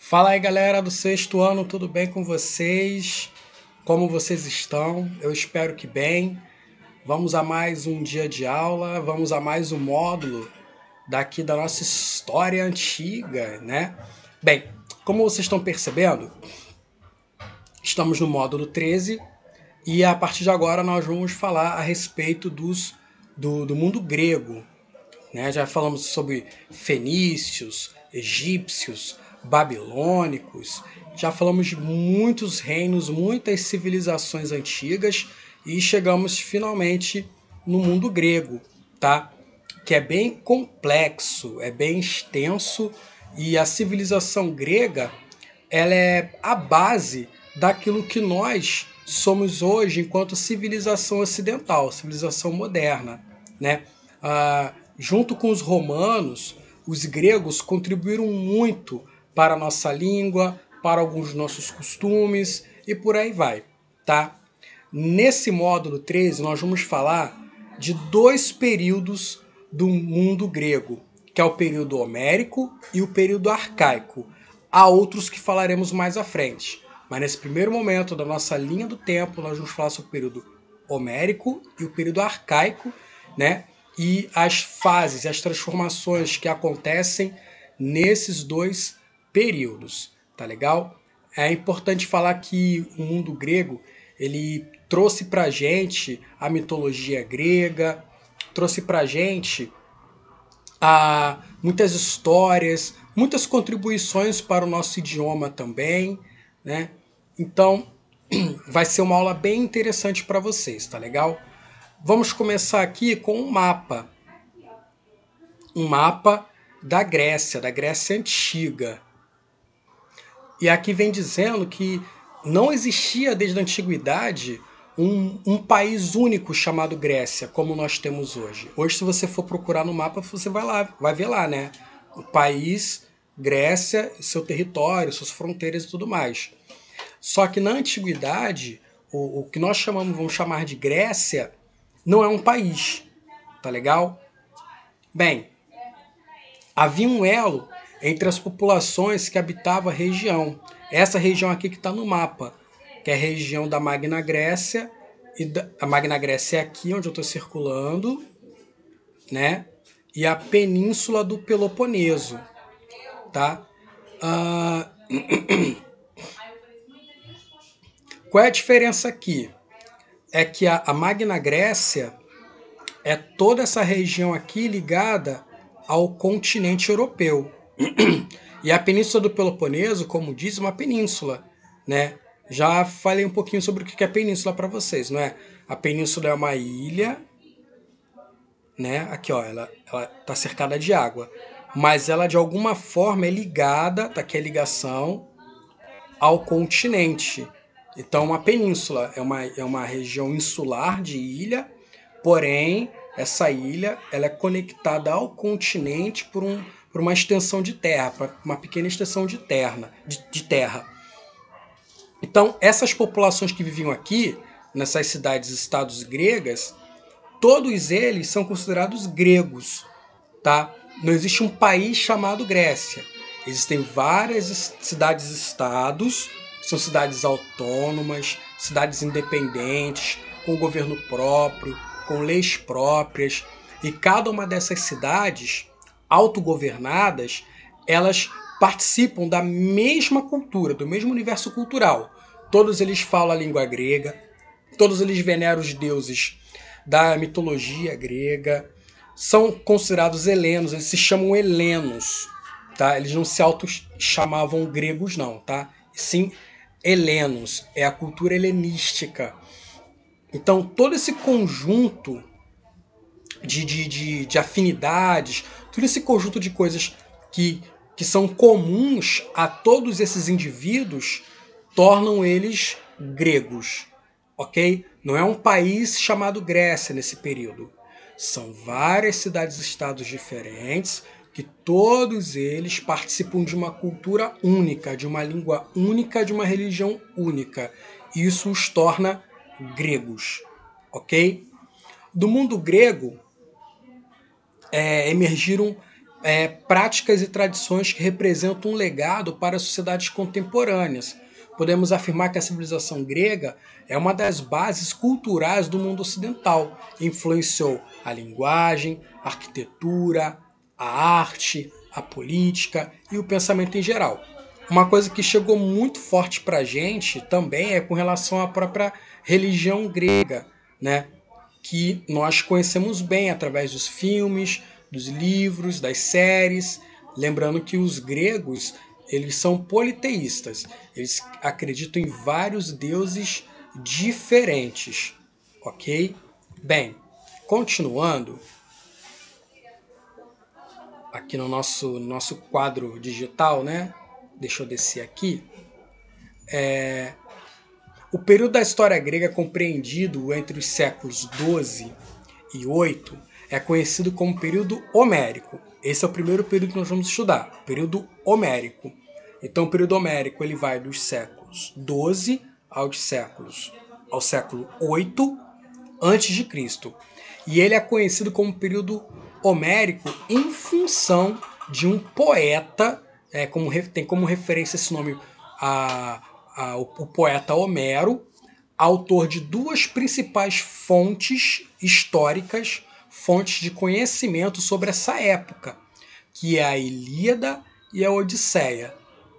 Fala aí, galera do sexto ano, tudo bem com vocês? Como vocês estão? Eu espero que bem. Vamos a mais um dia de aula, vamos a mais um módulo daqui da nossa história antiga, né? Bem, como vocês estão percebendo, estamos no módulo 13 e a partir de agora nós vamos falar a respeito do mundo grego, né? Já falamos sobre fenícios, egípcios, babilônicos, já falamos de muitos reinos, muitas civilizações antigas e chegamos finalmente no mundo grego, tá? Que é bem complexo, é bem extenso e a civilização grega ela é a base daquilo que nós somos hoje enquanto civilização ocidental, civilização moderna, né? Junto com os romanos, os gregos contribuíram muito para a nossa língua, para alguns dos nossos costumes e por aí vai, tá? Nesse módulo 13, nós vamos falar de dois períodos do mundo grego, que é o período homérico e o período arcaico. Há outros que falaremos mais à frente, mas nesse primeiro momento da nossa linha do tempo, nós vamos falar sobre o período homérico e o período arcaico, né? E as fases, as transformações que acontecem nesses dois períodos, tá legal? É importante falar que o mundo grego ele trouxe pra gente a mitologia grega, trouxe pra gente muitas histórias, muitas contribuições para o nosso idioma também, né? Então, vai ser uma aula bem interessante para vocês, tá legal? Vamos começar aqui com um mapa da Grécia Antiga. E aqui vem dizendo que não existia desde a antiguidade um país único chamado Grécia, como nós temos hoje. Hoje, se você for procurar no mapa, você vai ver lá, né? O país, Grécia, seu território, suas fronteiras e tudo mais. Só que na antiguidade, o que nós vamos chamar de Grécia, não é um país, tá legal? Bem, havia um elo entre as populações que habitavam a região. Essa região aqui que está no mapa, que é a região da Magna Grécia. A Magna Grécia é aqui onde eu estou circulando, né? E a Península do Peloponeso, tá? Ah, qual é a diferença aqui? É que a Magna Grécia é toda essa região aqui ligada ao continente europeu. E a Península do Peloponeso, como diz, é uma península, né? Já falei um pouquinho sobre o que é península para vocês, não é? A península é uma ilha, né? Aqui, ó, ela tá cercada de água, mas ela de alguma forma é ligada, tá aqui a ligação ao continente. Então, uma península é uma região insular de ilha, porém essa ilha ela é conectada ao continente por uma extensão de terra, uma pequena extensão de terra. Então, essas populações que viviam aqui, nessas cidades-estados gregas, todos eles são considerados gregos, tá? Não existe um país chamado Grécia. Existem várias cidades-estados, são cidades autônomas, cidades independentes, com governo próprio, com leis próprias, e cada uma dessas cidades autogovernadas, elas participam da mesma cultura, do mesmo universo cultural. Todos eles falam a língua grega, todos eles veneram os deuses da mitologia grega, são considerados helenos, eles se chamam helenos, tá? Eles não se auto-chamavam gregos não, tá? Sim, helenos, é a cultura helenística. Então, todo esse conjunto de afinidades, todo esse conjunto de coisas que são comuns a todos esses indivíduos, tornam eles gregos, ok? Não é um país chamado Grécia nesse período. São várias cidades-estados diferentes que todos eles participam de uma cultura única, de uma língua única, de uma religião única. Isso os torna gregos, ok? Do mundo grego emergiram práticas e tradições que representam um legado para as sociedades contemporâneas. Podemos afirmar que a civilização grega é uma das bases culturais do mundo ocidental. Influenciou a linguagem, a arquitetura, a arte, a política e o pensamento em geral. Uma coisa que chegou muito forte para a gente também é com relação à própria religião grega, né? Que nós conhecemos bem através dos filmes, dos livros, das séries. Lembrando que os gregos, eles são politeístas. Eles acreditam em vários deuses diferentes, ok? Bem, continuando aqui no nosso quadro digital, né? Deixa eu descer aqui. O período da história grega compreendido entre os séculos 12 e 8 é conhecido como período homérico. Esse é o primeiro período que nós vamos estudar, o período homérico. Então, o período homérico ele vai dos séculos 12 ao século 8 antes de Cristo. E ele é conhecido como período homérico em função de um poeta, tem como referência esse nome o poeta Homero, autor de duas principais fontes históricas, fontes de conhecimento sobre essa época, que é a Ilíada e a Odisseia.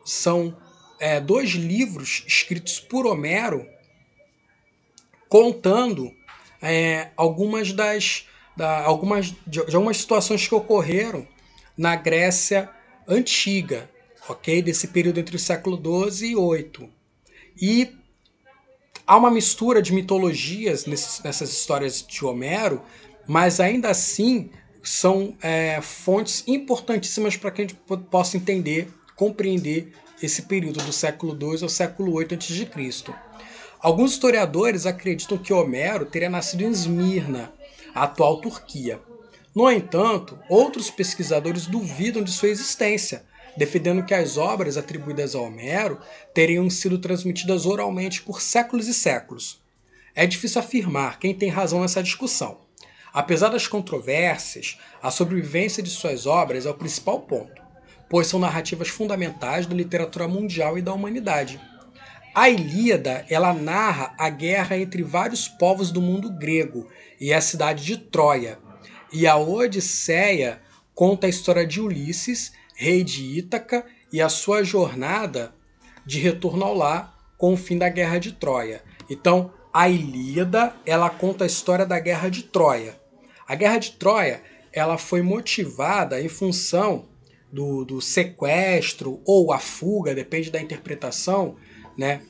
São dois livros escritos por Homero contando algumas de algumas situações que ocorreram na Grécia antiga, ok? Desse período entre o século 12 e 8. E há uma mistura de mitologias nessas histórias de Homero, mas ainda assim são fontes importantíssimas para que a gente possa entender, compreender esse período do século 2 ao século 8 a.C. Alguns historiadores acreditam que Homero teria nascido em Esmirna, a atual Turquia. No entanto, outros pesquisadores duvidam de sua existência, defendendo que as obras atribuídas a Homero teriam sido transmitidas oralmente por séculos e séculos. É difícil afirmar quem tem razão nessa discussão. Apesar das controvérsias, a sobrevivência de suas obras é o principal ponto, pois são narrativas fundamentais da literatura mundial e da humanidade. A Ilíada, ela narra a guerra entre vários povos do mundo grego e a cidade de Troia. E a Odisseia conta a história de Ulisses, rei de Ítaca, e a sua jornada de retorno ao lar com o fim da Guerra de Troia. Então, a Ilíada, ela conta a história da Guerra de Troia. A Guerra de Troia, ela foi motivada em função do sequestro ou a fuga, depende da interpretação, né,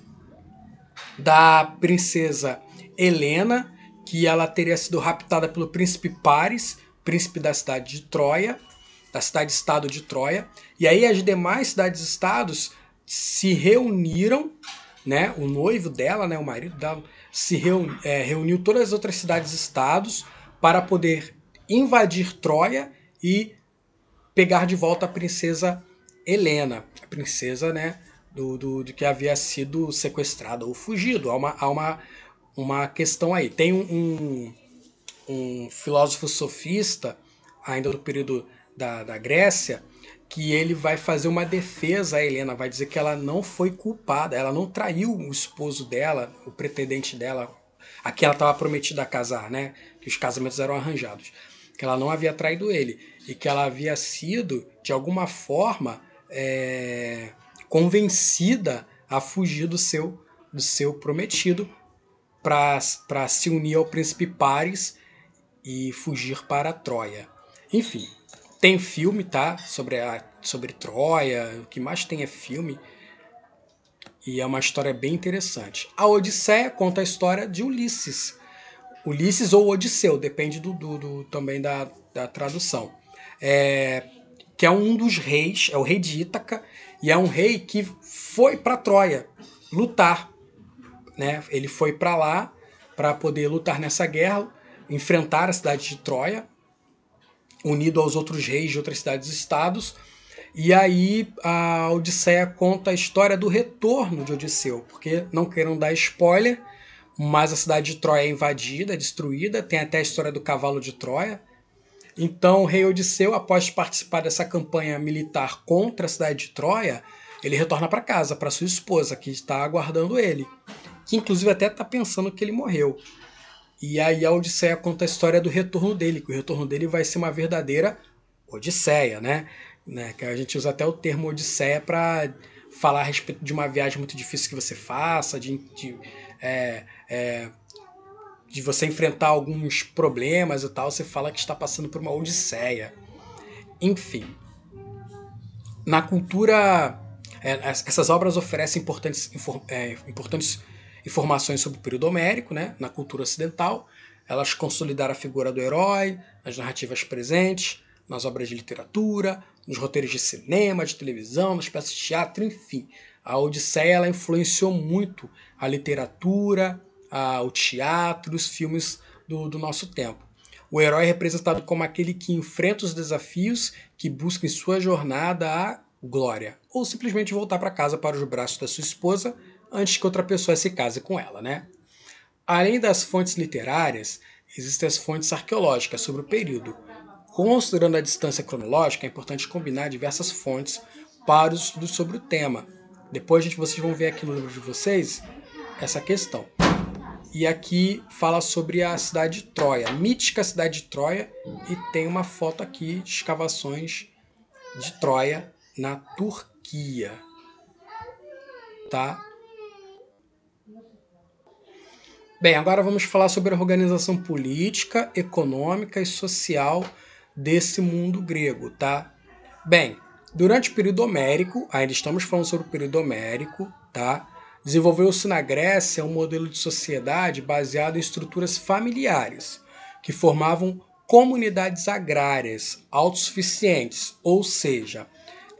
da princesa Helena, que ela teria sido raptada pelo príncipe Paris, príncipe da cidade de Troia, da cidade-estado de Troia. E aí as demais cidades-estados se reuniram, né, o noivo dela, né, o marido dela, reuniu todas as outras cidades-estados para poder invadir Troia e pegar de volta a princesa Helena, a princesa, né, do que havia sido sequestrada ou fugido. Há uma questão aí. Tem um filósofo sofista, ainda do período da Grécia, que ele vai fazer uma defesa a Helena, vai dizer que ela não foi culpada, ela não traiu o esposo dela, o pretendente dela, a quem ela estava prometida a casar, né? Que os casamentos eram arranjados. Que ela não havia traído ele e que ela havia sido, de alguma forma, convencida a fugir do seu prometido para se unir ao príncipe Paris e fugir para Troia. Enfim, tem filme, tá? Sobre Troia, o que mais tem é filme. E é uma história bem interessante. A Odisseia conta a história de Ulisses. Ulisses ou Odisseu, depende também da tradução. Que é um dos reis, é o rei de Ítaca, e é um rei que foi para Troia lutar. Né? Ele foi para lá para poder lutar nessa guerra, enfrentar a cidade de Troia, unido aos outros reis de outras cidades-estados. E aí a Odisseia conta a história do retorno de Odisseu, porque não queiram dar spoiler, mas a cidade de Troia é invadida, é destruída, tem até a história do cavalo de Troia. Então, o rei Odisseu, após participar dessa campanha militar contra a cidade de Troia, ele retorna para casa, para sua esposa, que está aguardando ele, que inclusive até está pensando que ele morreu. E aí a Odisseia conta a história do retorno dele, que o retorno dele vai ser uma verdadeira Odisseia, né? Que a gente usa até o termo Odisseia para falar a respeito de uma viagem muito difícil que você faça, é, é, de você enfrentar alguns problemas e tal, você fala que está passando por uma Odisseia. Enfim, na cultura, essas obras oferecem importantes informações sobre o período homérico, né? Na cultura ocidental. Elas consolidaram a figura do herói nas narrativas presentes, nas obras de literatura, nos roteiros de cinema, de televisão, nas peças de teatro, enfim. A Odisseia ela influenciou muito a literatura, o teatro, os filmes do nosso tempo. O herói é representado como aquele que enfrenta os desafios, que busca em sua jornada a glória, ou simplesmente voltar para casa para os braços da sua esposa antes que outra pessoa se case com ela, né? Além das fontes literárias, existem as fontes arqueológicas sobre o período. Considerando a distância cronológica, é importante combinar diversas fontes para os estudos sobre o tema. Depois vocês vão ver aqui no livro de vocês essa questão. E aqui fala sobre a cidade de Troia, a mítica cidade de Troia, e tem uma foto aqui de escavações de Troia na Turquia, tá? Bem, agora vamos falar sobre a organização política, econômica e social desse mundo grego, tá? Bem, durante o período homérico, ainda estamos falando sobre o período homérico, tá? Desenvolveu-se na Grécia um modelo de sociedade baseado em estruturas familiares, que formavam comunidades agrárias autossuficientes, ou seja,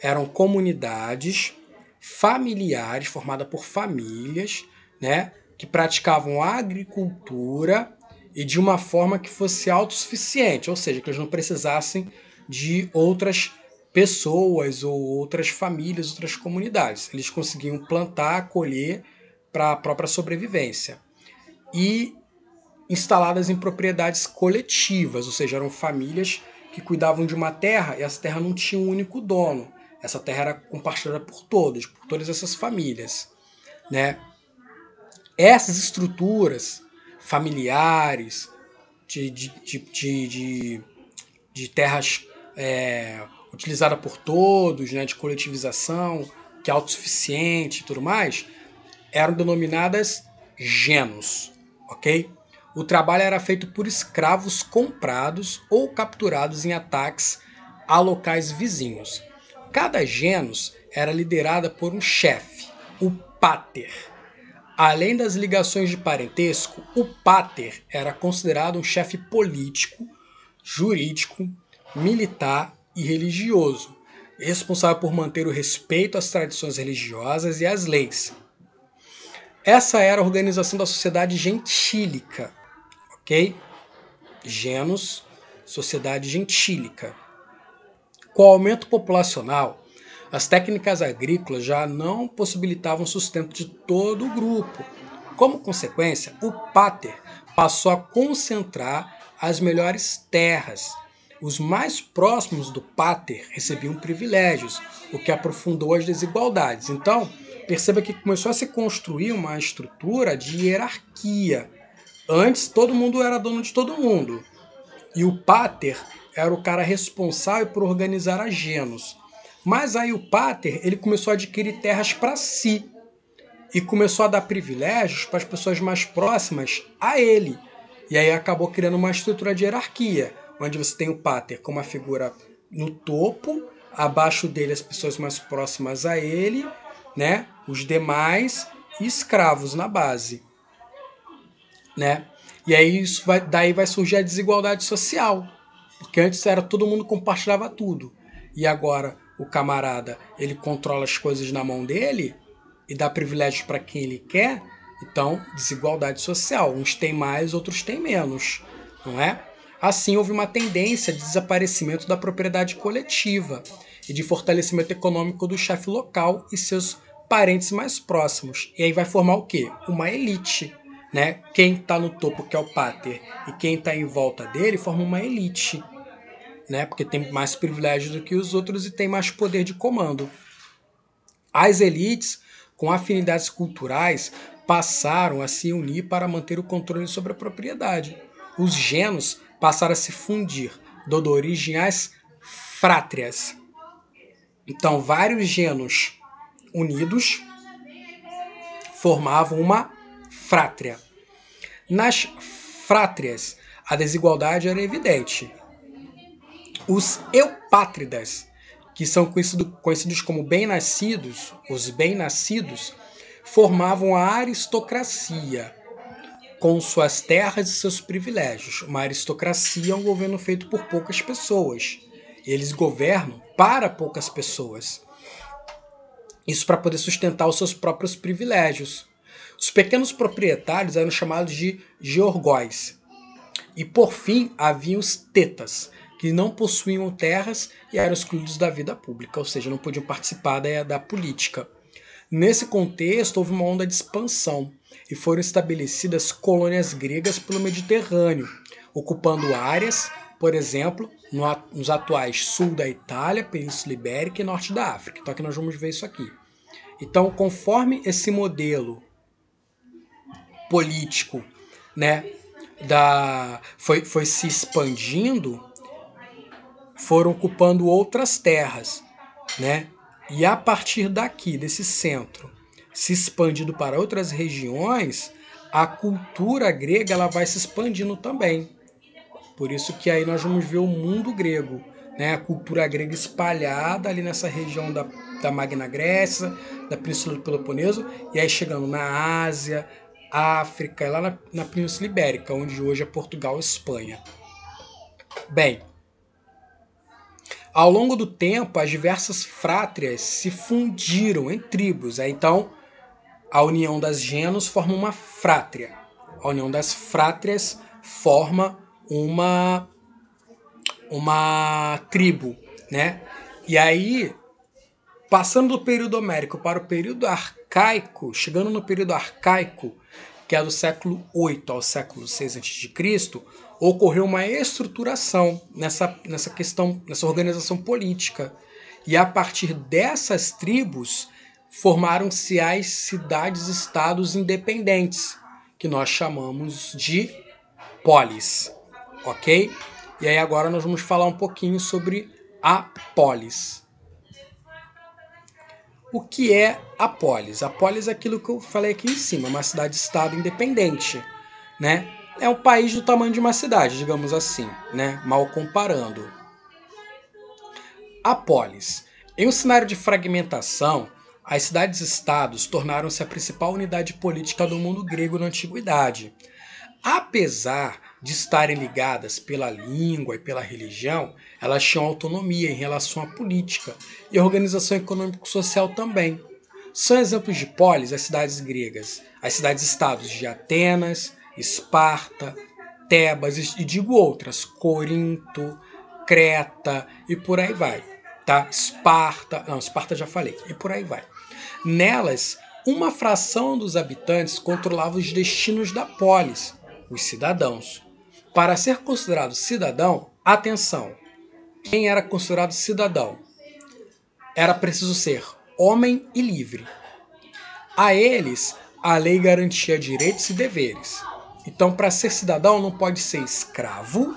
eram comunidades familiares formadas por famílias, né, que praticavam a agricultura e de uma forma que fosse autossuficiente, ou seja, que eles não precisassem de outras pessoas ou outras famílias, outras comunidades. Eles conseguiam plantar, colher para a própria sobrevivência. E instaladas em propriedades coletivas, ou seja, eram famílias que cuidavam de uma terra e essa terra não tinha um único dono. Essa terra era compartilhada por todos, por todas essas famílias, né? Essas estruturas familiares de terras utilizada por todos, né, de coletivização, que é autossuficiente e tudo mais, eram denominadas genos, ok? O trabalho era feito por escravos comprados ou capturados em ataques a locais vizinhos. Cada genus era liderada por um chefe, o pater. Além das ligações de parentesco, o pater era considerado um chefe político, jurídico, militar e religioso, responsável por manter o respeito às tradições religiosas e às leis. Essa era a organização da sociedade gentílica, ok? Genus, sociedade gentílica. Com o aumento populacional, as técnicas agrícolas já não possibilitavam o sustento de todo o grupo. Como consequência, o pater passou a concentrar as melhores terras. Os mais próximos do pater recebiam privilégios, o que aprofundou as desigualdades. Então, perceba que começou a se construir uma estrutura de hierarquia. Antes, todo mundo era dono de todo mundo. E o pater era o cara responsável por organizar a genus. Mas aí o pater ele começou a adquirir terras para si e começou a dar privilégios para as pessoas mais próximas a ele. E aí acabou criando uma estrutura de hierarquia, onde você tem o pater como uma figura no topo, abaixo dele as pessoas mais próximas a ele, né? Os demais e escravos na base, né? E aí daí vai surgir a desigualdade social, porque antes era todo mundo compartilhava tudo e agora o camarada ele controla as coisas na mão dele e dá privilégios para quem ele quer. Então, desigualdade social. Uns têm mais, outros têm menos, não é? Assim, houve uma tendência de desaparecimento da propriedade coletiva e de fortalecimento econômico do chefe local e seus parentes mais próximos. E aí vai formar o quê? Uma elite, né? Quem está no topo, que é o pater, e quem está em volta dele, forma uma elite, né? Porque tem mais privilégios do que os outros e tem mais poder de comando. As elites, com afinidades culturais, passaram a se unir para manter o controle sobre a propriedade. Os genos passaram a se fundir, dando origem às frátrias. Então, vários genos unidos formavam uma frátria. Nas frátrias, a desigualdade era evidente. Os eupátridas, que são conhecidos como bem-nascidos, os bem-nascidos, formavam a aristocracia, com suas terras e seus privilégios. Uma aristocracia é um governo feito por poucas pessoas. Eles governam para poucas pessoas. Isso para poder sustentar os seus próprios privilégios. Os pequenos proprietários eram chamados de georgóis. E por fim, havia os tetas, que não possuíam terras e eram excluídos da vida pública, ou seja, não podiam participar da política. Nesse contexto, houve uma onda de expansão e foram estabelecidas colônias gregas pelo Mediterrâneo, ocupando áreas, por exemplo, nos atuais sul da Itália, Península Ibérica e norte da África. Então aqui nós vamos ver isso aqui. Então, conforme esse modelo político, né, foi se expandindo, foram ocupando outras terras, né? E a partir daqui, desse centro, se expandindo para outras regiões, a cultura grega ela vai se expandindo também. Por isso que aí nós vamos ver o mundo grego, né? A cultura grega espalhada ali nessa região da Magna Grécia, da Península do Peloponeso, e aí chegando na Ásia, África, e lá na Península Ibérica, onde hoje é Portugal e Espanha. Bem, ao longo do tempo, as diversas frátrias se fundiram em tribos. Então, a união das genos forma uma frátria. A união das frátrias forma uma tribo, né? E aí, passando do período homérico para o período arcaico, chegando no período arcaico, que é do século 8 ao século 6 a.C., ocorreu uma estruturação nessa questão, nessa organização política. E a partir dessas tribos formaram-se as cidades-estados independentes, que nós chamamos de polis, ok? E aí agora nós vamos falar um pouquinho sobre a polis. O que é a polis? A polis é aquilo que eu falei aqui em cima, uma cidade-estado independente, né? É um país do tamanho de uma cidade, digamos assim, né? Mal comparando. A polis. Em um cenário de fragmentação, as cidades-estados tornaram-se a principal unidade política do mundo grego na antiguidade. Apesar de estarem ligadas pela língua e pela religião, elas tinham autonomia em relação à política e à organização econômico-social também. São exemplos de polis as cidades gregas, as cidades-estados de Atenas, Esparta, Tebas e digo outras, Corinto, Creta e por aí vai. Tá? Esparta já falei, e por aí vai. Nelas, uma fração dos habitantes controlava os destinos da polis, os cidadãos. Para ser considerado cidadão, atenção, quem era considerado cidadão? Era preciso ser homem e livre. A eles, a lei garantia direitos e deveres. Então, para ser cidadão, não pode ser escravo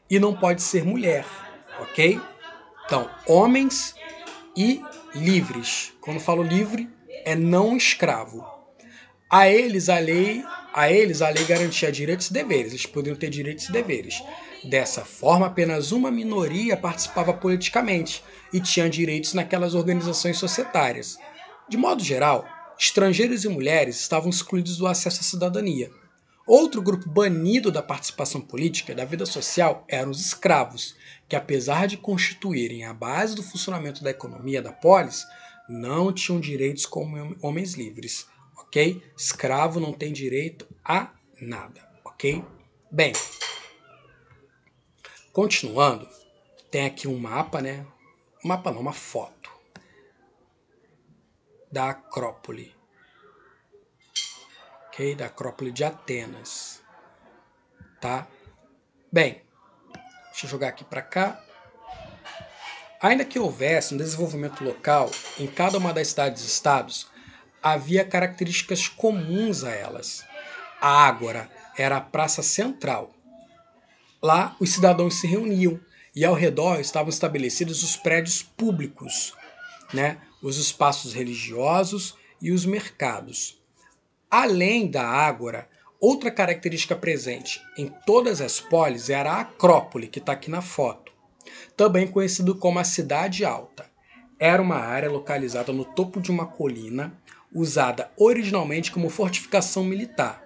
e não pode ser mulher, ok? Então, homens e livres. Quando falo livre, é não escravo. A eles a lei garantia direitos e deveres. Eles poderiam ter direitos e deveres. Dessa forma, apenas uma minoria participava politicamente e tinha direitos naquelas organizações societárias. De modo geral, estrangeiros e mulheres estavam excluídos do acesso à cidadania. Outro grupo banido da participação política e da vida social eram os escravos, que apesar de constituírem a base do funcionamento da economia da polis, não tinham direitos como homens livres, ok? Escravo não tem direito a nada, ok? Bem, continuando, tem aqui um mapa, né? Um mapa não, uma foto da Acrópole, ok? Da Acrópole de Atenas, tá? Bem, deixa eu jogar aqui para cá. Ainda que houvesse um desenvolvimento local em cada uma das cidades-estados, havia características comuns a elas. A Ágora era a praça central. Lá, os cidadãos se reuniam e ao redor estavam estabelecidos os prédios públicos, né? Os espaços religiosos e os mercados. Além da Ágora, outra característica presente em todas as polis era a Acrópole, que está aqui na foto, também conhecido como a Cidade Alta. Era uma área localizada no topo de uma colina, usada originalmente como fortificação militar.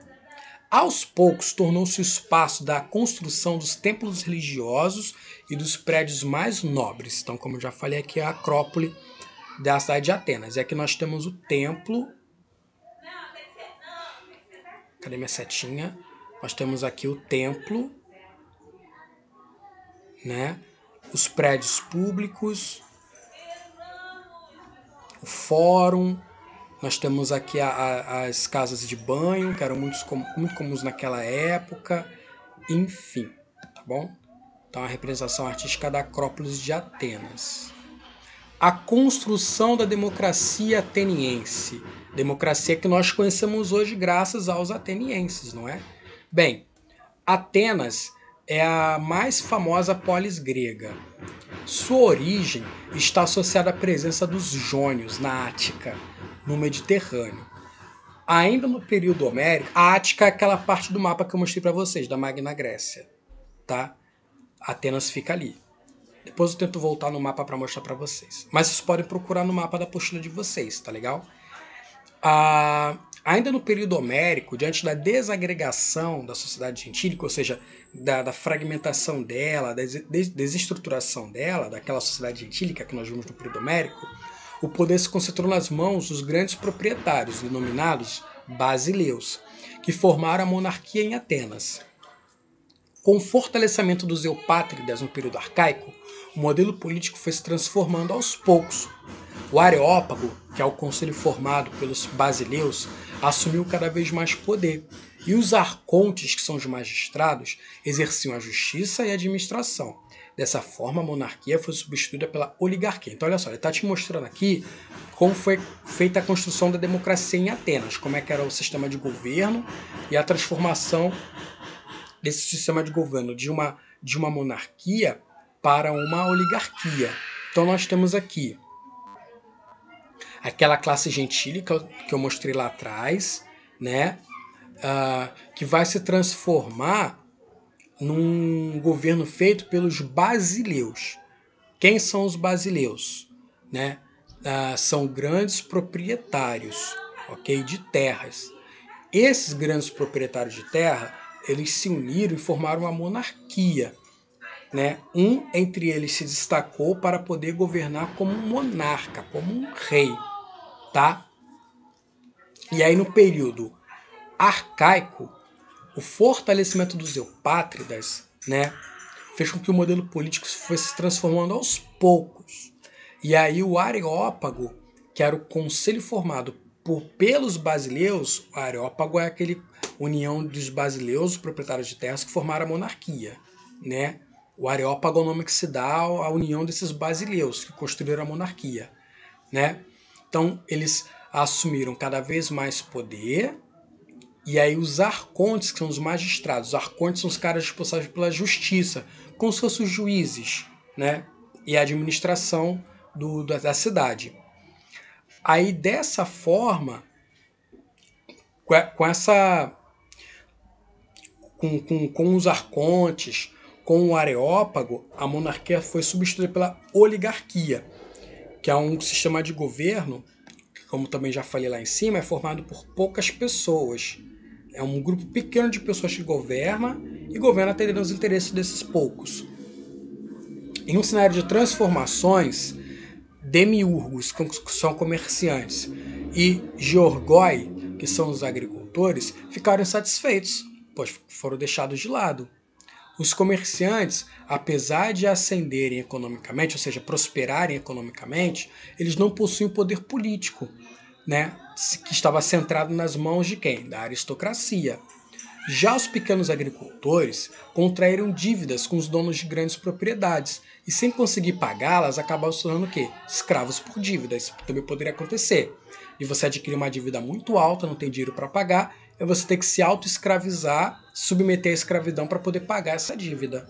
Aos poucos, tornou-se o espaço da construção dos templos religiosos e dos prédios mais nobres. Então, como eu já falei, aqui é a Acrópole da cidade de Atenas. E aqui nós temos o templo. Cadê minha setinha? Nós temos aqui o templo, né? Os prédios públicos, o fórum. Nós temos aqui as casas de banho, que eram muito comuns naquela época. Enfim, tá bom? Então, a representação artística da Acrópolis de Atenas. A construção da democracia ateniense. Democracia que nós conhecemos hoje graças aos atenienses, não é? Bem, Atenas é a mais famosa polis grega. Sua origem está associada à presença dos jônios na Ática, no Mediterrâneo. Ainda no período homérico, a Ática é aquela parte do mapa que eu mostrei para vocês, da Magna Grécia, tá? Atenas fica ali. Depois eu tento voltar no mapa para mostrar para vocês. Mas vocês podem procurar no mapa da apostila de vocês, tá legal? Ainda no período homérico, diante da desagregação da sociedade gentílica, ou seja, da fragmentação dela, da desestruturação dela, daquela sociedade gentílica que nós vimos no período homérico, o poder se concentrou nas mãos dos grandes proprietários, denominados basileus, que formaram a monarquia em Atenas. Com o fortalecimento dos eupátridas no período arcaico, o modelo político foi se transformando aos poucos. O Areópago, que é o conselho formado pelos basileus, assumiu cada vez mais poder, e os arcontes, que são os magistrados, exerciam a justiça e a administração. Dessa forma, a monarquia foi substituída pela oligarquia. Então, olha só, ele está te mostrando aqui como foi feita a construção da democracia em Atenas, como é que era o sistema de governo e a transformação desse sistema de governo de uma monarquia para uma oligarquia. Então, nós temos aqui aquela classe gentílica que eu mostrei lá atrás, né? Que vai se transformar num governo feito pelos basileus. Quem são os basileus? Né? São grandes proprietários, ok, de terras. Esses grandes proprietários de terra, eles se uniram e formaram uma monarquia. Né? Um entre eles se destacou para poder governar como um monarca, como um rei. Tá? E aí, no período arcaico, o fortalecimento dos eupátridas, né, fez com que o modelo político fosse se transformando aos poucos. E aí o Areópago, que era o conselho formado pelos basileus, o Areópago é aquele união dos basileus, os proprietários de terras, que formaram a monarquia. Né? O Areópago é o nome que se dá à união desses basileus, que construíram a monarquia. Né? Então, eles assumiram cada vez mais poder. E aí os arcontes, que são os magistrados, os arcontes são os caras responsáveis pela justiça, como se fossem os juízes, né? E a administração da cidade. Aí dessa forma, com os arcontes, com o Areópago, a monarquia foi substituída pela oligarquia, que é um sistema de governo que, como também já falei lá em cima, é formado por poucas pessoas. É um grupo pequeno de pessoas que governa e governa atendendo aos interesses desses poucos. Em um cenário de transformações, demiurgos, que são comerciantes, e georgoi, que são os agricultores, ficaram insatisfeitos, pois foram deixados de lado. Os comerciantes, apesar de ascenderem economicamente, ou seja, prosperarem economicamente, eles não possuem poder político, né? Que estava centrado nas mãos de quem? Da aristocracia. Já os pequenos agricultores contraíram dívidas com os donos de grandes propriedades e, sem conseguir pagá-las, acabaram se tornando o quê? Escravos por dívidas. Isso também poderia acontecer. E você adquirir uma dívida muito alta, não tem dinheiro para pagar, e você ter que se auto-escravizar, submeter à escravidão para poder pagar essa dívida.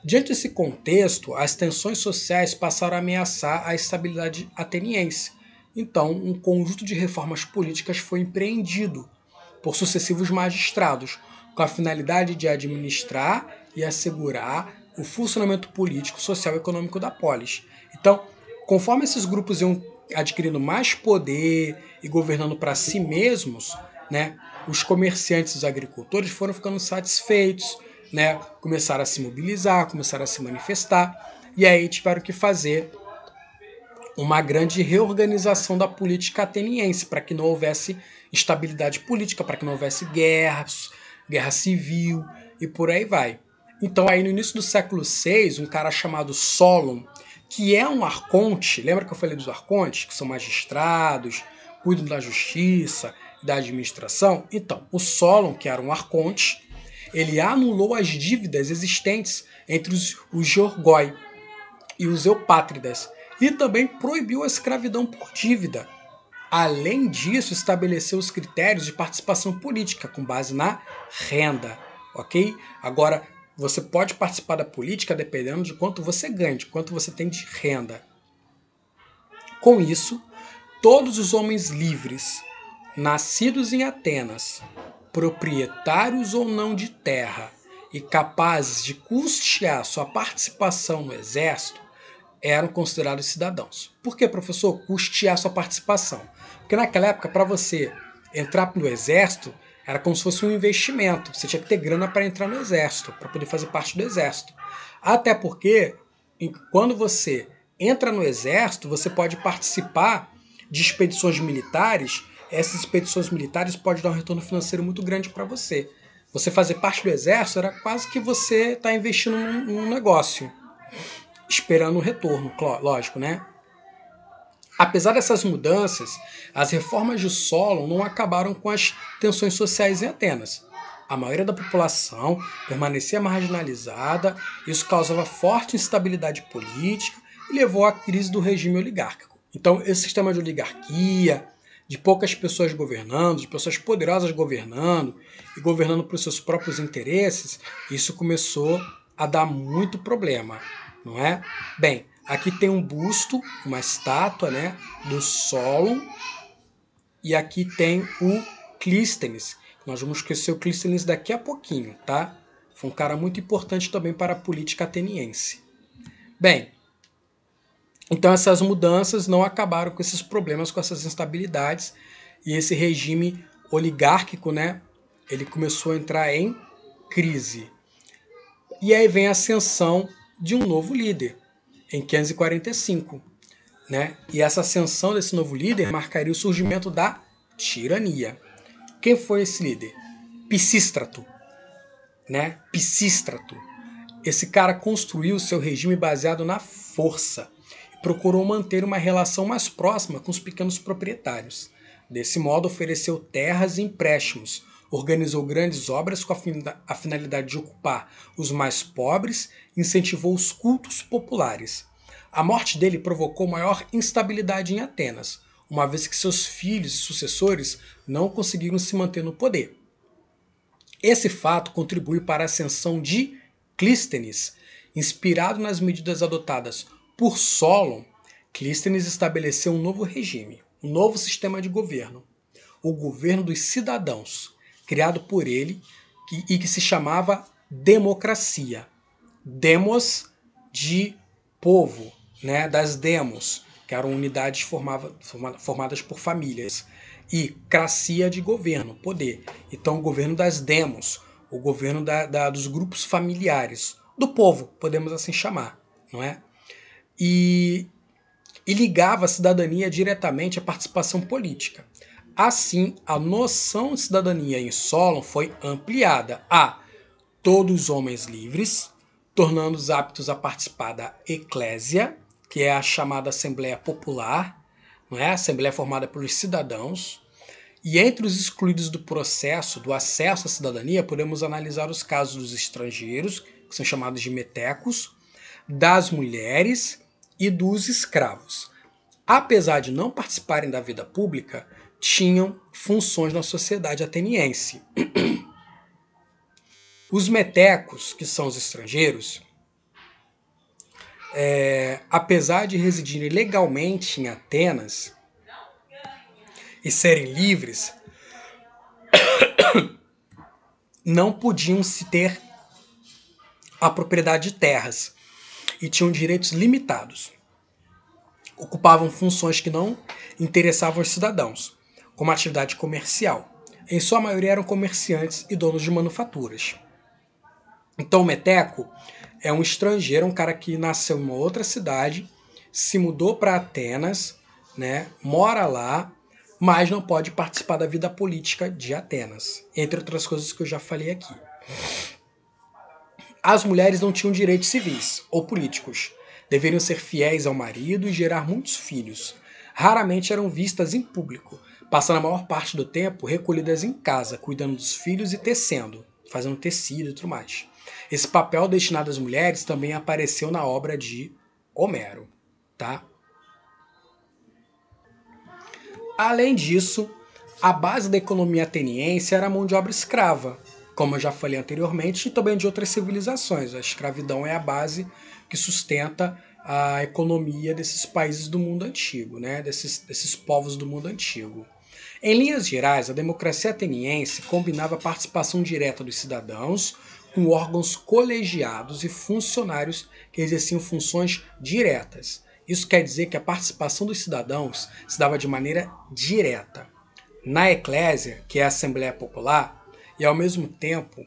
Diante desse contexto, as tensões sociais passaram a ameaçar a estabilidade ateniense. Então, um conjunto de reformas políticas foi empreendido por sucessivos magistrados, com a finalidade de administrar e assegurar o funcionamento político, social e econômico da polis. Então, conforme esses grupos iam adquirindo mais poder e governando para si mesmos, né, os comerciantes e os agricultores foram ficando satisfeitos, né, começaram a se mobilizar, começaram a se manifestar, e aí tiveram que fazer uma grande reorganização da política ateniense para que não houvesse estabilidade política, para que não houvesse guerras, guerra civil e por aí vai. Então aí no início do século VI, um cara chamado Solon, que é um arconte, lembra que eu falei dos arcontes, que são magistrados, cuidam da justiça, da administração? Então, o Solon, que era um arconte, ele anulou as dívidas existentes entre os Georgoi e os Eupátridas, e também proibiu a escravidão por dívida. Além disso, estabeleceu os critérios de participação política com base na renda, ok? Agora, você pode participar da política dependendo de quanto você ganha, de quanto você tem de renda. Com isso, todos os homens livres, nascidos em Atenas, proprietários ou não de terra e capazes de custear sua participação no exército, eram considerados cidadãos. Por que, professor? Custear sua participação. Porque naquela época, para você entrar no exército, era como se fosse um investimento. Você tinha que ter grana para entrar no exército, para poder fazer parte do exército. Até porque, quando você entra no exército, você pode participar de expedições militares. Essas expedições militares podem dar um retorno financeiro muito grande para você. Você fazer parte do exército era quase que você está investindo num negócio, esperando um retorno, lógico, né? Apesar dessas mudanças, as reformas de Solon não acabaram com as tensões sociais em Atenas. A maioria da população permanecia marginalizada, isso causava forte instabilidade política e levou à crise do regime oligárquico. Então, esse sistema de oligarquia, de poucas pessoas governando, de pessoas poderosas governando e governando por seus próprios interesses, isso começou a dar muito problema, não é? Bem, aqui tem um busto, uma estátua, né, do Solon, e aqui tem o Clístenes. Nós vamos conhecer o Clístenes daqui a pouquinho, tá? Foi um cara muito importante também para a política ateniense. Bem, então essas mudanças não acabaram com esses problemas, com essas instabilidades, e esse regime oligárquico, né, ele começou a entrar em crise. E aí vem a ascensão de um novo líder, em 545. Né? E essa ascensão desse novo líder marcaria o surgimento da tirania. Quem foi esse líder? Pisístrato. Né? Pisístrato. Esse cara construiu seu regime baseado na força e procurou manter uma relação mais próxima com os pequenos proprietários. Desse modo, ofereceu terras e empréstimos, organizou grandes obras com a finalidade de ocupar os mais pobres e incentivou os cultos populares. A morte dele provocou maior instabilidade em Atenas, uma vez que seus filhos e sucessores não conseguiram se manter no poder. Esse fato contribui para a ascensão de Clístenes. Inspirado nas medidas adotadas por Solon, Clístenes estabeleceu um novo regime, um novo sistema de governo, o governo dos cidadãos, criado por ele e que se chamava democracia. Demos de povo, né, das demos, que eram unidades formadas por famílias, e cracia de governo, poder. Então, o governo das demos, o governo dos grupos familiares, do povo, podemos assim chamar, não é? E ligava a cidadania diretamente à participação política. Assim, a noção de cidadania em Solon foi ampliada a todos os homens livres, tornando-os aptos a participar da eclésia, que é a chamada Assembleia Popular, não é? A Assembleia formada pelos cidadãos, E entre os excluídos do processo do acesso à cidadania, podemos analisar os casos dos estrangeiros, que são chamados de metecos, das mulheres e dos escravos. Apesar de não participarem da vida pública, tinham funções na sociedade ateniense. Os metecos, que são os estrangeiros, apesar de residirem legalmente em Atenas e serem livres, não podiam se ter a propriedade de terras e tinham direitos limitados. Ocupavam funções que não interessavam os cidadãos, como atividade comercial. Em sua maioria eram comerciantes e donos de manufaturas. Então o meteco é um estrangeiro, um cara que nasceu em uma outra cidade, se mudou para Atenas, né, mora lá, mas não pode participar da vida política de Atenas, entre outras coisas que eu já falei aqui. As mulheres não tinham direitos civis ou políticos. Deveriam ser fiéis ao marido e gerar muitos filhos. Raramente eram vistas em público, passando a maior parte do tempo recolhidas em casa, cuidando dos filhos e tecendo, fazendo tecido e tudo mais. Esse papel destinado às mulheres também apareceu na obra de Homero, tá? Além disso, a base da economia ateniense era a mão de obra escrava, como eu já falei anteriormente, e também de outras civilizações. A escravidão é a base que sustenta a economia desses países do mundo antigo, né? desses povos do mundo antigo. Em linhas gerais, a democracia ateniense combinava a participação direta dos cidadãos com órgãos colegiados e funcionários que exerciam funções diretas. Isso quer dizer que a participação dos cidadãos se dava de maneira direta na eclésia, que é a Assembleia Popular, e ao mesmo tempo,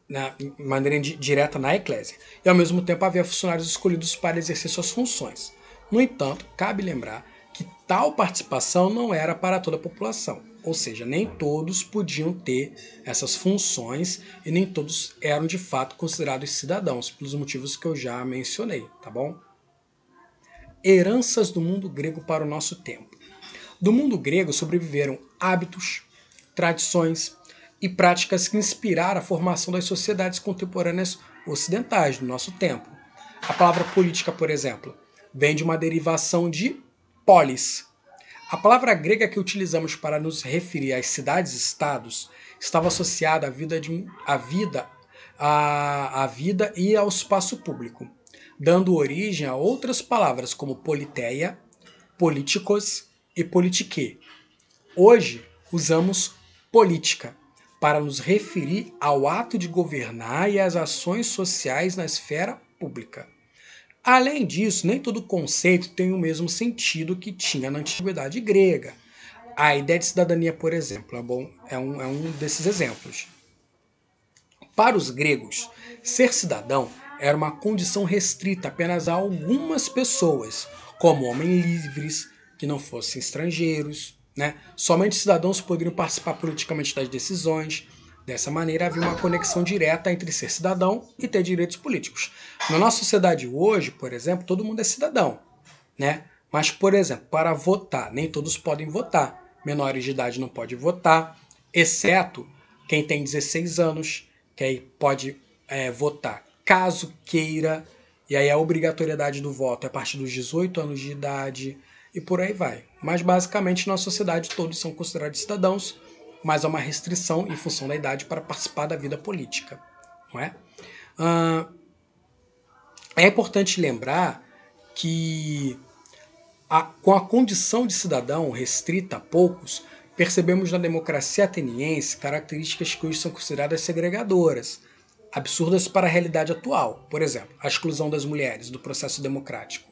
na maneira direta na eclésia, e ao mesmo tempo havia funcionários escolhidos para exercer suas funções. No entanto, cabe lembrar que tal participação não era para toda a população, ou seja, nem todos podiam ter essas funções e nem todos eram de fato considerados cidadãos, pelos motivos que eu já mencionei, tá bom? Heranças do mundo grego para o nosso tempo. Do mundo grego sobreviveram hábitos, tradições e práticas que inspiraram a formação das sociedades contemporâneas ocidentais do nosso tempo. A palavra política, por exemplo, vem de uma derivação de polis. A palavra grega que utilizamos para nos referir às cidades-estados estava associada à vida e ao espaço público, dando origem a outras palavras como politeia, políticos e politique. Hoje usamos política para nos referir ao ato de governar e às ações sociais na esfera pública. Além disso, nem todo conceito tem o mesmo sentido que tinha na antiguidade grega. A ideia de cidadania, por exemplo, é um desses exemplos. Para os gregos, ser cidadão era uma condição restrita apenas a algumas pessoas, como homens livres, que não fossem estrangeiros, né? Somente cidadãos poderiam participar politicamente das decisões. Dessa maneira, havia uma conexão direta entre ser cidadão e ter direitos políticos. Na nossa sociedade hoje, por exemplo, todo mundo é cidadão, né? Mas, por exemplo, para votar, nem todos podem votar. Menores de idade não podem votar, exceto quem tem 16 anos, que aí pode votar caso queira, e aí a obrigatoriedade do voto é a partir dos 18 anos de idade, e por aí vai. Mas, basicamente, na sociedade todos são considerados cidadãos, mas há uma restrição em função da idade para participar da vida política. Não é? É importante lembrar que, com a condição de cidadão restrita a poucos, percebemos na democracia ateniense características que hoje são consideradas segregadoras, absurdas para a realidade atual. Por exemplo, a exclusão das mulheres do processo democrático,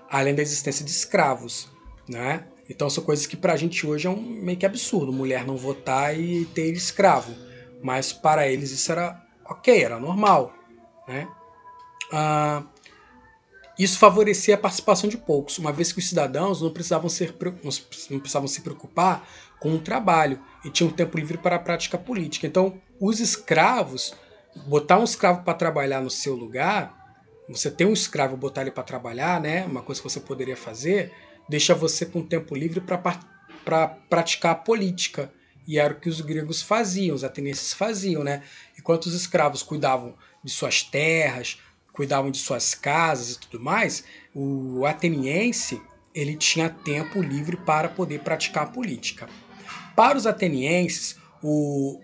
além da existência de escravos, né? Então são coisas que pra gente hoje é meio que absurdo, mulher não votar e ter escravo. Mas para eles isso era ok, era normal, né? Isso favorecia a participação de poucos, uma vez que os cidadãos não precisavam se preocupar com o trabalho e tinham tempo livre para a prática política. Então, os escravos, botar um escravo para trabalhar no seu lugar, você ter um escravo e botar ele para trabalhar, né? Uma coisa que você poderia fazer, deixa você com tempo livre para praticar a política. E era o que os gregos faziam, os atenienses faziam, né? Enquanto os escravos cuidavam de suas terras, cuidavam de suas casas e tudo mais, o ateniense ele tinha tempo livre para poder praticar a política. Para os atenienses, o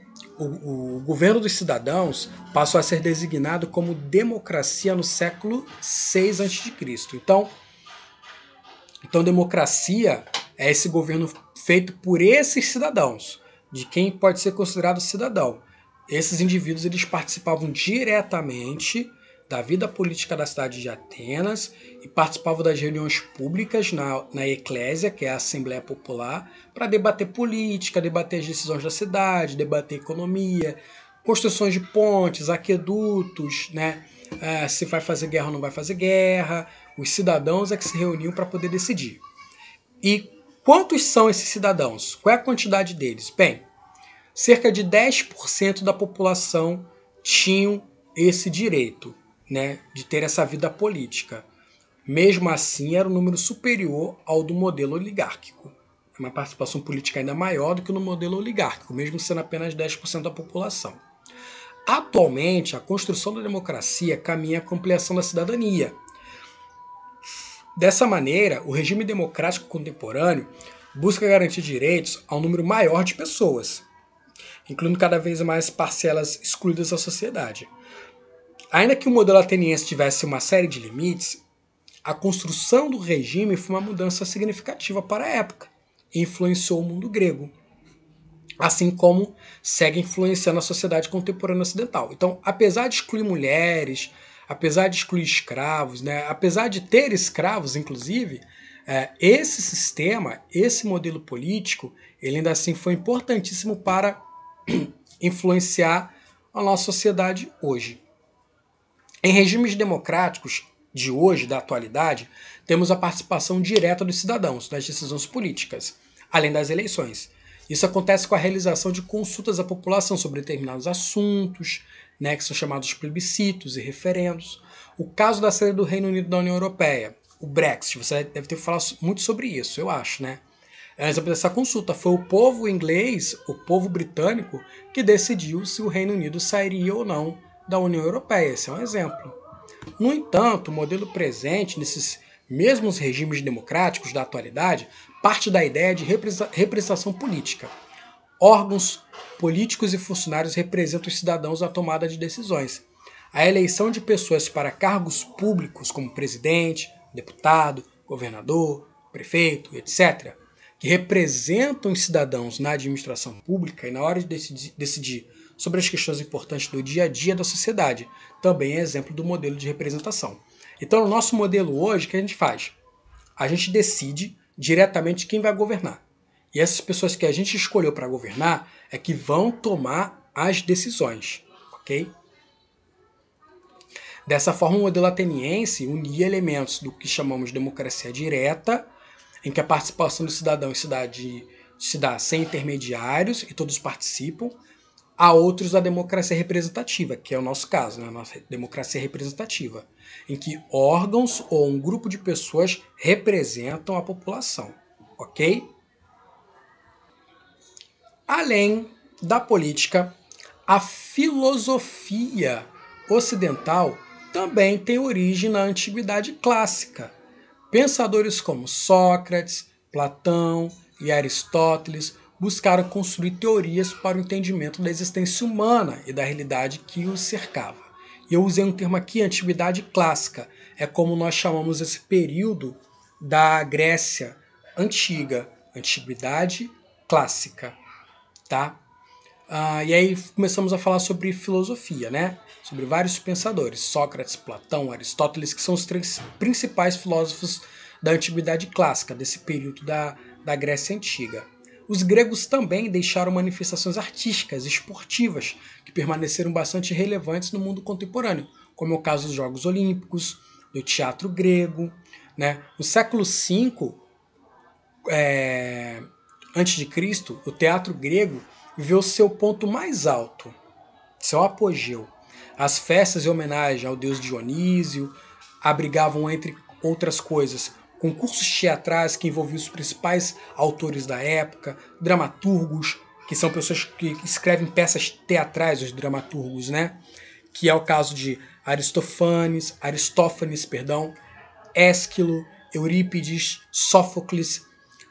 governo dos cidadãos passou a ser designado como democracia no século 6 a.C. Então, democracia é esse governo feito por esses cidadãos, de quem pode ser considerado cidadão. Esses indivíduos eles participavam diretamente da vida política da cidade de Atenas e participavam das reuniões públicas na Eclésia, que é a Assembleia Popular, para debater política, debater as decisões da cidade, debater economia, construções de pontes, aquedutos, né? Se vai fazer guerra ou não vai fazer guerra. Os cidadãos é que se reuniam para poder decidir. E quantos são esses cidadãos? Qual é a quantidade deles? Bem, cerca de 10% da população tinham esse direito, né, de ter essa vida política. Mesmo assim, era um número superior ao do modelo oligárquico. É uma participação política ainda maior do que no modelo oligárquico, mesmo sendo apenas 10% da população. Atualmente, a construção da democracia caminha com a ampliação da cidadania. Dessa maneira, o regime democrático contemporâneo busca garantir direitos a um número maior de pessoas, incluindo cada vez mais parcelas excluídas da sociedade. Ainda que o modelo ateniense tivesse uma série de limites, a construção do regime foi uma mudança significativa para a época e influenciou o mundo grego, assim como segue influenciando a sociedade contemporânea ocidental. Então, apesar de excluir mulheres, apesar de excluir escravos, né, apesar de ter escravos, inclusive, esse sistema, esse modelo político, ele ainda assim foi importantíssimo para influenciar a nossa sociedade hoje. Em regimes democráticos de hoje, da atualidade, temos a participação direta dos cidadãos nas decisões políticas, além das eleições. Isso acontece com a realização de consultas à população sobre determinados assuntos, né, que são chamados plebiscitos e referendos. O caso da saída do Reino Unido da União Europeia, o Brexit, você deve ter falado muito sobre isso, eu acho, né? Um exemplo dessa consulta foi o povo inglês, o povo britânico, que decidiu se o Reino Unido sairia ou não da União Europeia. Esse é um exemplo. No entanto, o modelo presente nesses mesmos regimes democráticos da atualidade parte da ideia de representação política. Órgãos políticos e funcionários representam os cidadãos na tomada de decisões. A eleição de pessoas para cargos públicos como presidente, deputado, governador, prefeito, etc., que representam os cidadãos na administração pública e na hora de decidir sobre as questões importantes do dia a dia da sociedade, também é exemplo do modelo de representação. Então, no nosso modelo hoje, o que a gente faz? A gente decide diretamente quem vai governar. E essas pessoas que a gente escolheu para governar é que vão tomar as decisões, ok? Dessa forma, o modelo ateniense unia elementos do que chamamos de democracia direta, em que a participação do cidadão se dá sem intermediários e todos participam, a outros da democracia representativa, que é o nosso caso, né? A nossa democracia representativa, em que órgãos ou um grupo de pessoas representam a população, ok? Além da política, a filosofia ocidental também tem origem na antiguidade clássica. Pensadores como Sócrates, Platão e Aristóteles buscaram construir teorias para o entendimento da existência humana e da realidade que os cercava. E eu usei um termo aqui, antiguidade clássica. É como nós chamamos esse período da Grécia antiga, antiguidade clássica, tá? E aí começamos a falar sobre filosofia, né? Sobre vários pensadores, Sócrates, Platão, Aristóteles, que são os três principais filósofos da antiguidade clássica, desse período da Grécia Antiga. Os gregos também deixaram manifestações artísticas e esportivas que permaneceram bastante relevantes no mundo contemporâneo, como é o caso dos Jogos Olímpicos, do teatro grego, né? No século V a.C., o teatro grego viveu seu ponto mais alto, seu apogeu. As festas em homenagem ao deus Dionísio abrigavam, entre outras coisas, concursos teatrais que envolviam os principais autores da época, dramaturgos, que são pessoas que escrevem peças teatrais, os dramaturgos, né? Que é o caso de Aristófanes, Ésquilo, Eurípides, Sófocles,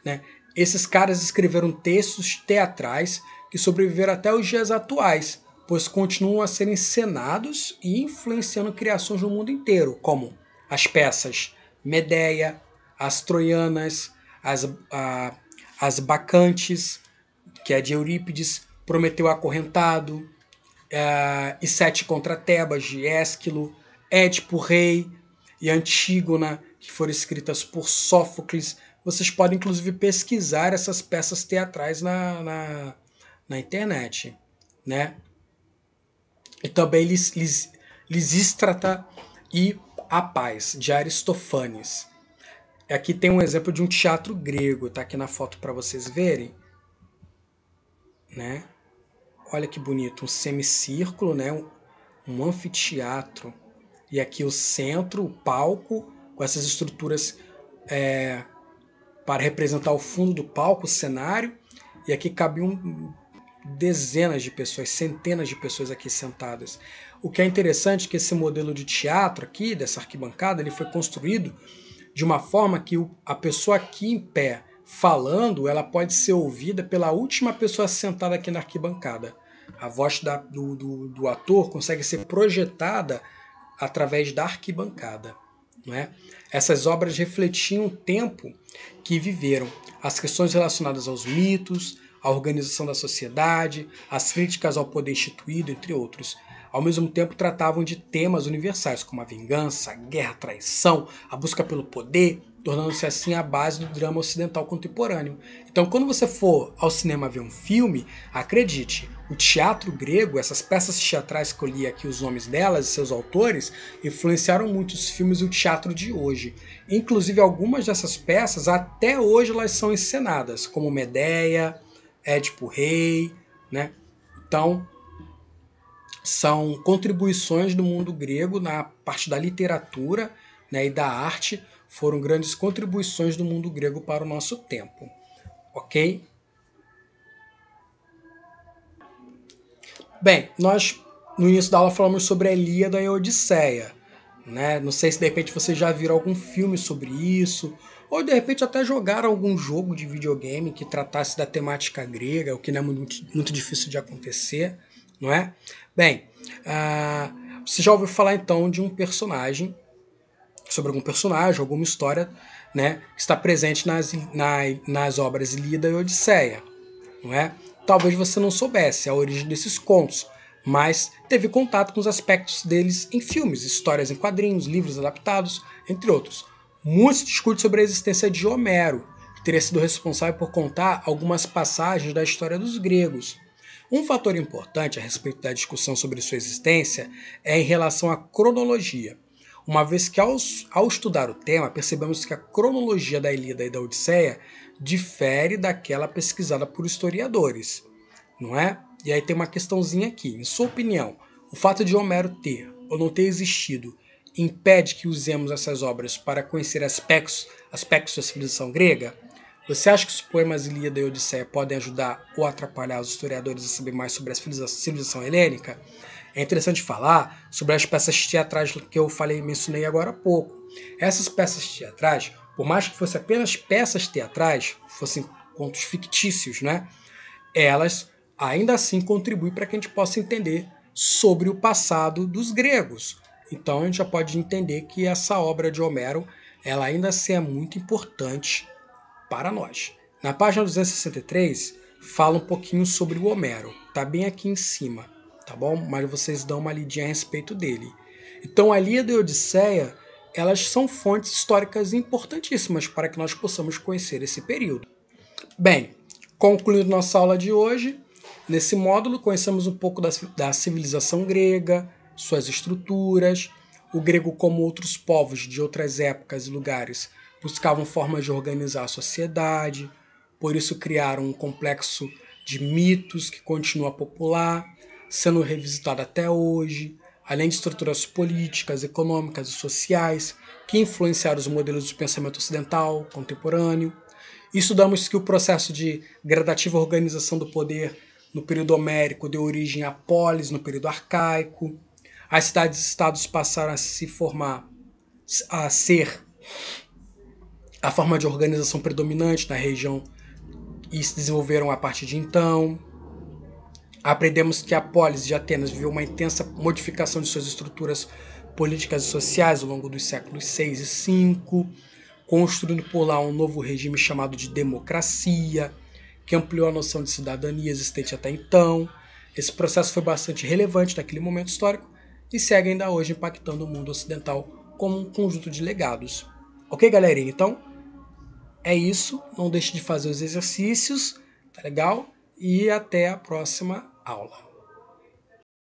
né? Esses caras escreveram textos teatrais que sobreviveram até os dias atuais, pois continuam a ser encenados e influenciando criações no mundo inteiro, como as peças Medeia, as Troianas, as Bacantes, que é de Eurípides, Prometeu Acorrentado, e Sete contra Tebas, de Ésquilo, Édipo Rei e Antígona, que foram escritas por Sófocles. Vocês podem, inclusive, pesquisar essas peças teatrais na internet, né? E também Lisístrata e A Paz, de Aristófanes. Aqui tem um exemplo de um teatro grego, tá aqui na foto para vocês verem, né? Olha que bonito, um semicírculo, né? Um anfiteatro. E aqui o centro, o palco, com essas estruturas para representar o fundo do palco, o cenário. E aqui cabiam dezenas de pessoas, centenas de pessoas aqui sentadas. O que é interessante é que esse modelo de teatro aqui, dessa arquibancada, ele foi construído de uma forma que a pessoa aqui em pé falando, ela pode ser ouvida pela última pessoa sentada aqui na arquibancada. A voz do ator consegue ser projetada através da arquibancada. Não é? Essas obras refletiam o tempo que viveram, as questões relacionadas aos mitos, a organização da sociedade, as críticas ao poder instituído, entre outros. Ao mesmo tempo, tratavam de temas universais, como a vingança, a guerra, a traição, a busca pelo poder, tornando-se assim a base do drama ocidental contemporâneo. Então, quando você for ao cinema ver um filme, acredite, o teatro grego, essas peças teatrais que eu li aqui os nomes delas e seus autores, influenciaram muito os filmes e o teatro de hoje. Inclusive, algumas dessas peças, até hoje, elas são encenadas, como Medeia, Édipo Rei, né? Então, são contribuições do mundo grego na parte da literatura, né, e da arte, foram grandes contribuições do mundo grego para o nosso tempo. Ok? Bem, nós no início da aula falamos sobre a Ilíada e a Odisseia. Né? Não sei se de repente vocês já viram algum filme sobre isso, ou de repente até jogaram algum jogo de videogame que tratasse da temática grega, o que não é muito difícil de acontecer, não é? Bem, você já ouviu falar então de um personagem, sobre algum personagem, alguma história, né, que está presente nas obras Ilíada e Odisseia, não é? Talvez você não soubesse a origem desses contos, mas teve contato com os aspectos deles em filmes, histórias em quadrinhos, livros adaptados, entre outros. Muito se discute sobre a existência de Homero, que teria sido responsável por contar algumas passagens da história dos gregos. Um fator importante a respeito da discussão sobre sua existência é em relação à cronologia, uma vez que ao estudar o tema percebemos que a cronologia da Ilíada e da Odisseia difere daquela pesquisada por historiadores, não é? E aí tem uma questãozinha aqui. Em sua opinião, o fato de Homero ter ou não ter existido impede que usemos essas obras para conhecer aspectos da civilização grega? Você acha que os poemas Ilíada e Odisseia podem ajudar ou atrapalhar os historiadores a saber mais sobre a civilização helênica? É interessante falar sobre as peças teatrais que eu mencionei agora há pouco. Essas peças teatrais, por mais que fossem apenas peças teatrais, fossem contos fictícios, né? Elas ainda assim contribuem para que a gente possa entender sobre o passado dos gregos. Então a gente já pode entender que essa obra de Homero, ela ainda assim é muito importante para nós. Na página 263 fala um pouquinho sobre o Homero, tá bem aqui em cima, tá bom? Mas vocês dão uma lidinha a respeito dele. Então a Ilíada e a Odisseia, elas são fontes históricas importantíssimas para que nós possamos conhecer esse período. Bem, concluindo nossa aula de hoje, nesse módulo conhecemos um pouco da civilização grega, suas estruturas, o grego como outros povos de outras épocas e lugares buscavam formas de organizar a sociedade, por isso criaram um complexo de mitos que continua popular, sendo revisitado até hoje, além de estruturas políticas, econômicas e sociais que influenciaram os modelos de pensamento ocidental contemporâneo. Estudamos que o processo de gradativa organização do poder no período homérico deu origem à polis no período arcaico. As cidades-estados passaram a se formar, a ser a forma de organização predominante na região e se desenvolveram a partir de então. Aprendemos que a polis de Atenas viveu uma intensa modificação de suas estruturas políticas e sociais ao longo dos séculos 6 e 5, construindo por lá um novo regime chamado de democracia, que ampliou a noção de cidadania existente até então. Esse processo foi bastante relevante naquele momento histórico e segue ainda hoje impactando o mundo ocidental como um conjunto de legados. Ok, galerinha? Então, é isso. Não deixe de fazer os exercícios, tá legal? E até a próxima aula.